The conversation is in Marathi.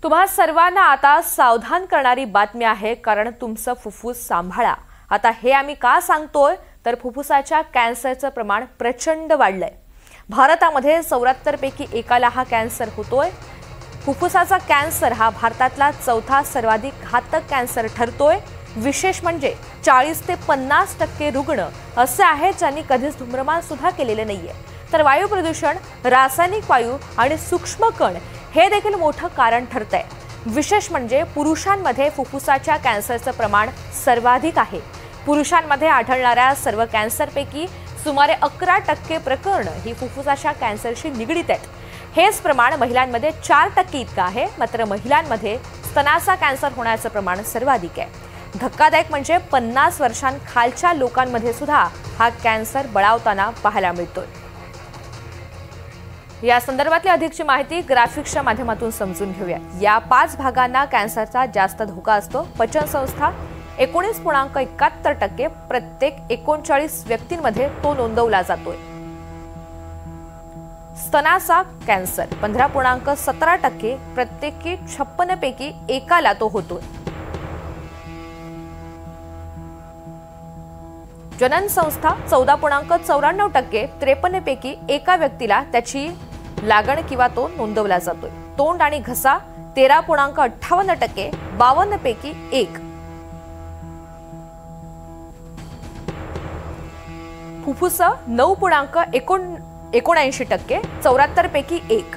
तुम्हा सर्वांना आता सावधान करणारी बातमी आहे, कारण तुमचं फुफ्फुस सांभाळा। आता हे आम्ही का सांगतोय तर फुफ्फुसाच्या कॅन्सरचं प्रमाण प्रचंड वाढलंय। भारतामध्ये 74 पैकी एकाला हा कॅन्सर होतोय। फुफ्फुसाचा कॅन्सर हा भारतातला चौथा सर्वाधिक घातक कॅन्सर ठरतोय। विशेष म्हणजे 40 ते 50% रुग्ण असे आहेत ज्यांनी कधीच धूम्रपान सुद्धा केलेले नाहीये। तर वायू प्रदूषण, रासायनिक वायू आणि सूक्ष्म कण हे देखील मोठं कारण ठरतंय। विशेष म्हणजे पुरुषांमध्ये फुफ्फुसाच्या कॅन्सरचं प्रमाण सर्वाधिक आहे। पुरुषांमध्ये आढळणाऱ्या सर्व कॅन्सरपैकी सुमारे 11% प्रकरणं ही फुफ्फुसाच्या कॅन्सरशी निगडित आहेत। हेच प्रमाण महिलांमध्ये 4% इतकं आहे। मात्र महिलांमध्ये स्तनाचा कॅन्सर होण्याचं प्रमाण सर्वाधिक आहे। धक्कादायक म्हणजे 50 वर्षांखालच्या लोकांमध्ये सुद्धा हा कॅन्सर बळावताना पाहायला मिळतोय। या संदर्भातली अधिकची माहिती ग्राफिक्सच्या माध्यमातून समजून घेऊया। या 5 भागांना कॅन्सरचा जास्त धोका असतो। पचन संस्था 19.71%, प्रत्येक 39 व्यक्तींमध्ये तो नोंदवला जातोय। स्तनाचा कॅन्सर 15.17%, प्रत्येकी 56 पैकी एकाला तो होतोय। जनन संस्था 14.94%, 53 पैकी एका व्यक्तीला त्याची लागण किंवा तो नोंदवला जातोय। तोंड आणि घसा 13.58%, 52 पैकी एक। फुफ्फुस 9.79%, 74 पैकी एक।